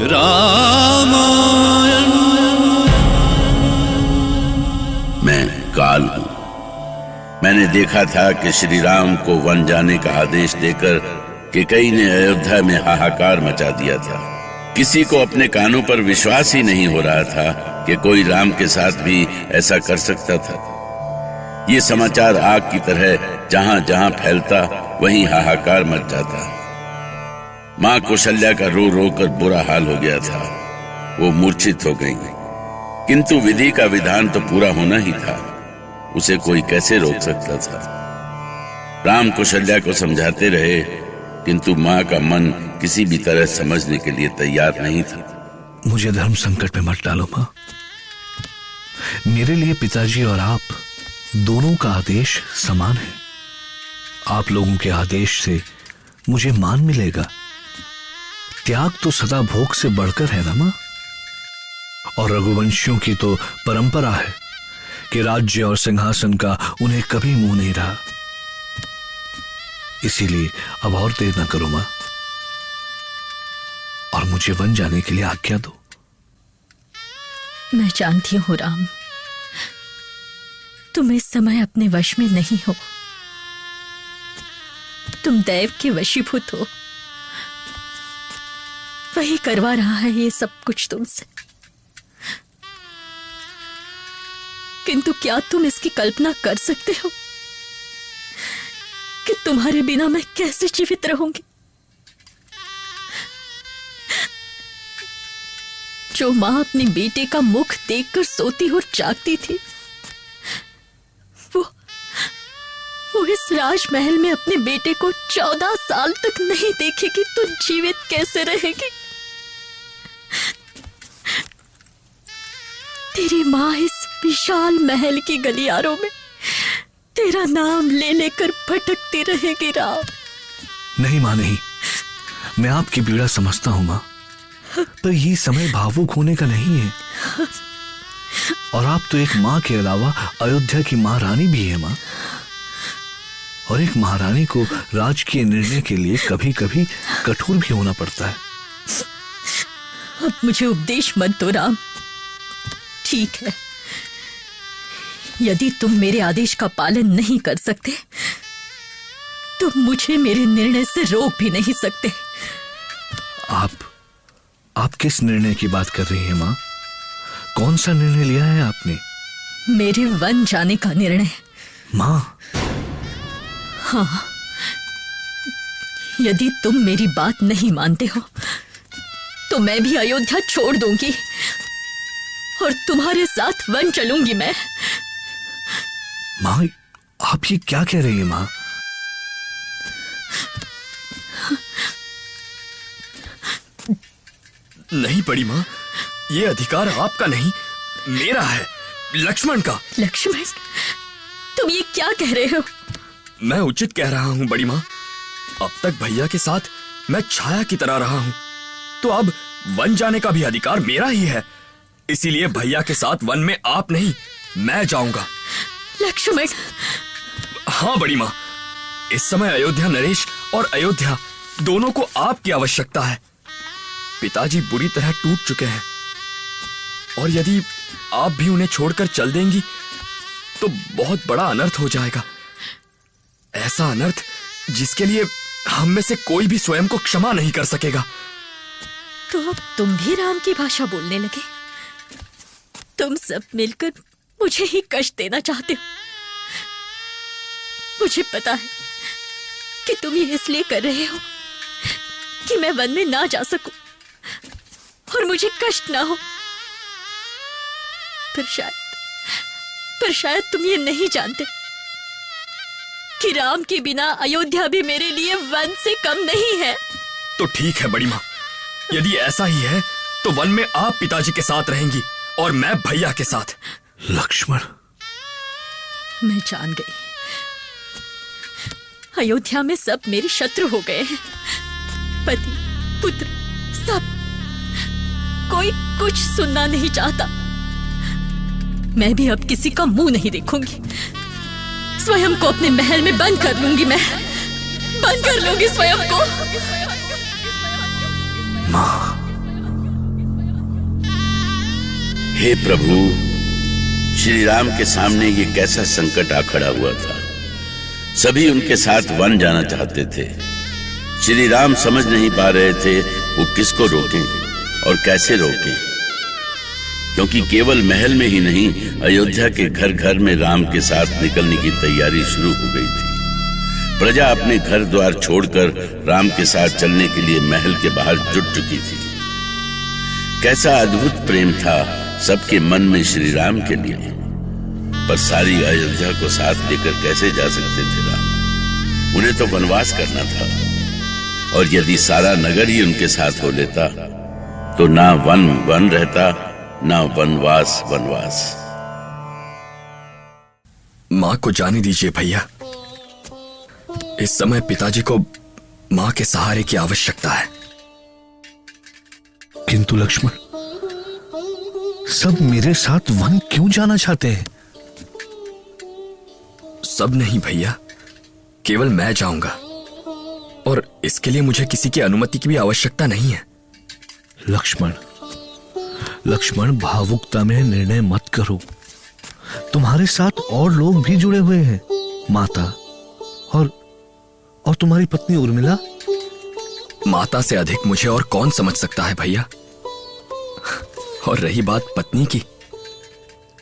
रामायण। मैं काल हूं। मैंने देखा था कि श्री राम को वन जाने का आदेश देकर कैकेयी ने अयोध्या में हाहाकार मचा दिया था। किसी को अपने कानों पर विश्वास ही नहीं हो रहा था कि कोई राम के साथ भी ऐसा कर सकता था। ये समाचार आग की तरह जहां जहां फैलता वहीं हाहाकार मच जाता। मां कौशल्या का रो रो कर बुरा हाल हो गया था। वो मूर्छित हो गई, किंतु विधि का विधान तो पूरा होना ही था। उसे कोई कैसे रोक सकता था। राम कौशल्या को समझाते रहे, किंतु मां का मन किसी भी तरह समझने के लिए तैयार नहीं था। मुझे धर्म संकट में मत डालो मां। मेरे लिए पिताजी और आप दोनों का आदेश समान है। आप लोगों के आदेश से मुझे मान मिलेगा। त्याग तो सदा भोग से बढ़कर है ना मां। और रघुवंशियों की तो परंपरा है कि राज्य और सिंहासन का उन्हें कभी मुंह नहीं रहा। इसीलिए अब और देर न करो मां, और मुझे वन जाने के लिए आज्ञा दो। मैं जानती हूं राम, तुम इस समय अपने वश में नहीं हो। तुम दैव के वशीभूत हो। वही करवा रहा है ये सब कुछ तुमसे। किंतु क्या तुम इसकी कल्पना कर सकते हो कि तुम्हारे बिना मैं कैसे जीवित रहूंगी? जो मां अपने बेटे का मुख देखकर सोती और जागती थी, वो इस राजमहल में अपने बेटे को 14 साल तक नहीं देखेगी तो जीवित कैसे रहेगी? तेरी मां इस विशाल महल की गलियारों में तेरा नाम ले लेकर भटकती रहेगी राम। नहीं मां, नहीं। मैं आपकी पीड़ा समझता हूं मां, पर ये समय भावुक होने का नहीं है। और आप तो एक मां के अलावा अयोध्या की महारानी भी है मां। और एक महारानी को राजकीय निर्णय के लिए कभी कभी कठोर भी होना पड़ता है। अब मुझे उपदेश मत दो राम। ठीक है, यदि तुम मेरे आदेश का पालन नहीं कर सकते तो मुझे मेरे निर्णय से रोक भी नहीं सकते। आप किस निर्णय की बात कर रही हैं मां? कौन सा निर्णय लिया है आपने? मेरे वन जाने का निर्णय। मां, हाँ, यदि तुम मेरी बात नहीं मानते हो तो मैं भी अयोध्या छोड़ दूंगी और तुम्हारे साथ वन चलूंगी मैं। मां, आप ये क्या कह रही हैं मां? नहीं बड़ी मां, ये अधिकार आपका नहीं, मेरा है, लक्ष्मण का। लक्ष्मण, तुम ये क्या कह रहे हो? मैं उचित कह रहा हूं बड़ी मां। अब तक भैया के साथ मैं छाया की तरह रहा हूं, तो अब वन जाने का भी अधिकार मेरा ही है। इसीलिए भैया के साथ वन में आप नहीं, मैं जाऊंगा। लक्ष्मण। हाँ बड़ी मां, इस समय अयोध्या नरेश और अयोध्या दोनों को आपकी आवश्यकता है। पिताजी बुरी तरह टूट चुके हैं और यदि आप भी उन्हें छोड़कर चल देंगी तो बहुत बड़ा अनर्थ हो जाएगा। ऐसा अनर्थ जिसके लिए हम में से कोई भी स्वयं को क्षमा नहीं कर सकेगा। तो अब तुम भी राम की भाषा बोलने लगे। तुम सब मिलकर मुझे ही कष्ट देना चाहते हो। मुझे पता है कि तुम ये इसलिए कर रहे हो कि मैं वन में ना जा सकूं और मुझे कष्ट ना हो। पर शायद तुम ये नहीं जानते कि राम के बिना अयोध्या भी मेरे लिए वन से कम नहीं है। तो ठीक है बड़ी मां, यदि ऐसा ही है तो वन में आप पिताजी के साथ रहेंगी और मैं भैया के साथ। लक्ष्मण, मैं जान गई, अयोध्या में सब मेरे शत्रु हो गए हैं। पति, पुत्र, सब। कोई कुछ सुनना नहीं चाहता। मैं भी अब किसी का मुंह नहीं देखूंगी। स्वयं को अपने महल में बंद कर लूंगी। मैं बंद कर लूंगी स्वयं को। मां, हे प्रभु, श्री राम के सामने ये कैसा संकट आ खड़ा हुआ था। सभी उनके साथ वन जाना चाहते थे। श्री राम समझ नहीं पा रहे थे वो किसको रोकें और कैसे रोकें, क्योंकि केवल महल में ही नहीं, अयोध्या के घर घर में राम के साथ निकलने की तैयारी शुरू हो गई थी। प्रजा अपने घर द्वार छोड़कर राम के साथ चलने के लिए महल के बाहर जुट चुकी थी। कैसा अद्भुत प्रेम था सबके मन में श्री राम के लिए। पर सारी अयोध्या को साथ लेकर कैसे जा सकते थे राम? उन्हें तो वनवास करना था, और यदि सारा नगर ही उनके साथ हो लेता तो ना वन वन रहता, ना वनवास वनवास। मां को जाने दीजिए भैया। इस समय पिताजी को मां के सहारे की आवश्यकता है। किंतु लक्ष्मण, सब मेरे साथ वन क्यों जाना चाहते हैं? सब नहीं भैया, केवल मैं जाऊंगा, और इसके लिए मुझे किसी की अनुमति की भी आवश्यकता नहीं है। लक्ष्मण, लक्ष्मण, भावुकता में निर्णय मत करो। तुम्हारे साथ और लोग भी जुड़े हुए हैं, माता और तुम्हारी पत्नी उर्मिला। माता से अधिक मुझे और कौन समझ सकता है भैया। और रही बात पत्नी की,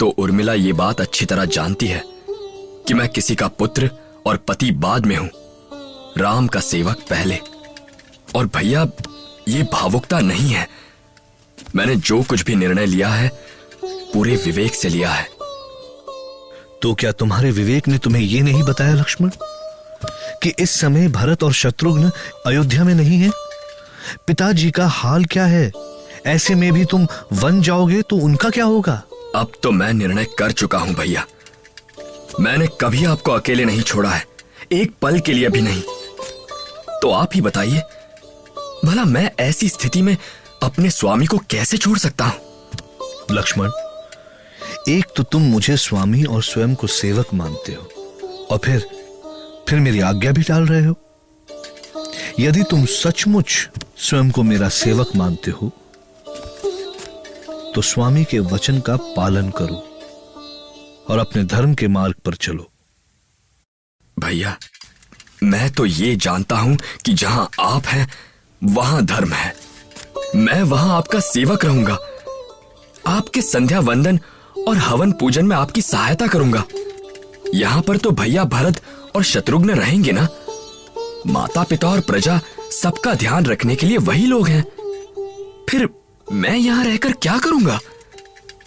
तो उर्मिला ये बात अच्छी तरह जानती है कि मैं किसी का पुत्र और पति बाद में हूं, राम का सेवक पहले। और भैया, ये भावुकता नहीं है। मैंने जो कुछ भी निर्णय लिया है पूरे विवेक से लिया है। तो क्या तुम्हारे विवेक ने तुम्हें यह नहीं बताया लक्ष्मण कि इस समय भरत और शत्रुघ्न अयोध्या में नहीं है? पिताजी का हाल क्या है? ऐसे में भी तुम वन जाओगे तो उनका क्या होगा? अब तो मैं निर्णय कर चुका हूं भैया। मैंने कभी आपको अकेले नहीं छोड़ा है, एक पल के लिए भी नहीं। तो आप ही बताइए, भला मैं ऐसी स्थिति में अपने स्वामी को कैसे छोड़ सकता हूं? लक्ष्मण, एक तो तुम मुझे स्वामी और स्वयं को सेवक मानते हो, और फिर मेरी आज्ञा भी टाल रहे हो। यदि तुम सचमुच स्वयं को मेरा सेवक मानते हो तो स्वामी के वचन का पालन करो और अपने धर्म के मार्ग पर चलो। भैया, मैं तो ये जानता हूं कि जहां आप हैं वहां धर्म है। मैं वहां आपका सेवक रहूंगा, आपके संध्या वंदन और हवन पूजन में आपकी सहायता करूंगा। यहां पर तो भैया भरत और शत्रुघ्न रहेंगे ना। माता पिता और प्रजा सबका ध्यान रखने के लिए वही लोग हैं। फिर मैं यहां रहकर क्या करूंगा?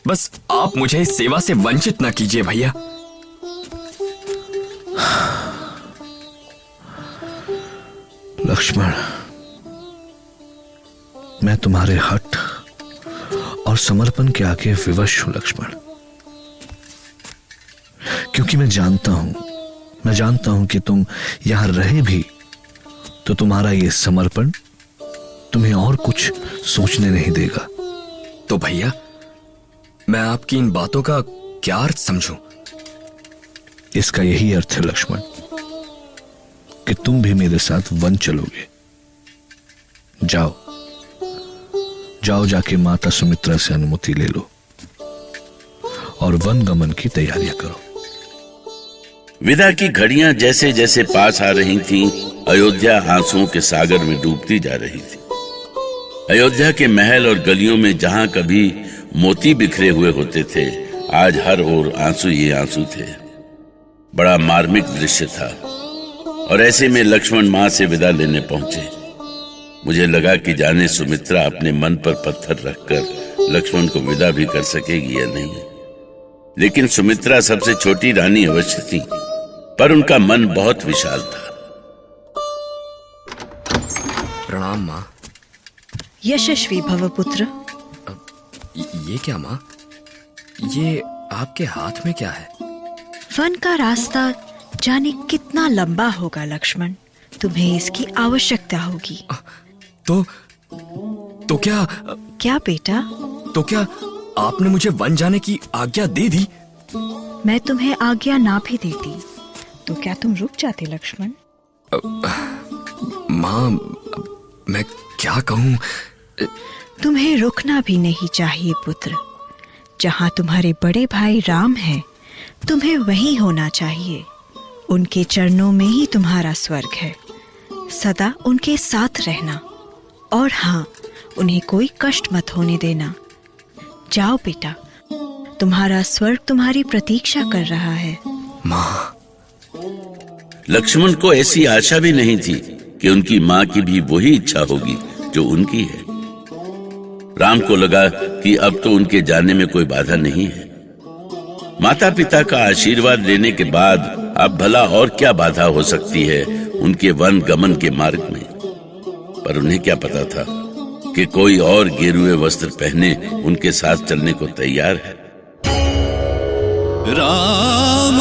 बस आप मुझे इस सेवा से वंचित ना कीजिए भैया। लक्ष्मण, मैं तुम्हारे हठ और समर्पण के आगे विवश हूं लक्ष्मण, क्योंकि मैं जानता हूं कि तुम यहां रहे भी तो तुम्हारा यह समर्पण तुम्हें और कुछ सोचने नहीं देगा। तो भैया, मैं आपकी इन बातों का क्या अर्थ समझूं? इसका यही अर्थ है लक्ष्मण कि तुम भी मेरे साथ वन चलोगे। जाओ जाके माता सुमित्रा से अनुमति ले लो और वन गमन की तैयारियां करो। विदा की घड़ियां जैसे जैसे पास आ रही थीं, अयोध्या आंसुओं के सागर में डूबती जा रही थी। अयोध्या के महल और गलियों में जहां कभी मोती बिखरे हुए होते थे, आज हर ओर आंसू ही आंसू थे। बड़ा मार्मिक दृश्य था। और ऐसे में लक्ष्मण मां से विदा लेने पहुंचे। मुझे लगा कि जाने सुमित्रा अपने मन पर पत्थर रखकर लक्ष्मण को विदा भी कर सकेगी या नहीं। लेकिन सुमित्रा सबसे छोटी रानी अवश्य थी, पर उनका मन बहुत विशाल था। प्रणाम मां। यशस्वी भव पुत्र। ये क्या मां? ये आपके हाथ में क्या है? वन का रास्ता जाने कितना लंबा होगा लक्ष्मण, तुम्हें इसकी आवश्यकता होगी। तो क्या बेटा? तो क्या आपने मुझे वन जाने की आज्ञा दे दी? मैं तुम्हें आज्ञा ना भी देती तो क्या तुम रुक जाते लक्ष्मण? मां, मैं क्या कहूं? तुम्हें रुकना भी नहीं चाहिए पुत्र। जहाँ तुम्हारे बड़े भाई राम हैं, तुम्हें वहीं होना चाहिए। उनके चरणों में ही तुम्हारा स्वर्ग है। सदा उनके साथ रहना, और हाँ, उन्हें कोई कष्ट मत होने देना। जाओ बेटा, तुम्हारा स्वर्ग तुम्हारी प्रतीक्षा कर रहा है। माँ, लक्ष्मण को ऐसी आशा भी नहीं थी कि उनकी माँ की भी वही इच्छा होगी जो उनकी है। राम को लगा कि अब तो उनके जाने में कोई बाधा नहीं है। माता पिता का आशीर्वाद लेने के बाद अब भला और क्या बाधा हो सकती है उनके वन गमन के मार्ग में। पर उन्हें क्या पता था कि कोई और गेरुए वस्त्र पहने उनके साथ चलने को तैयार है। राम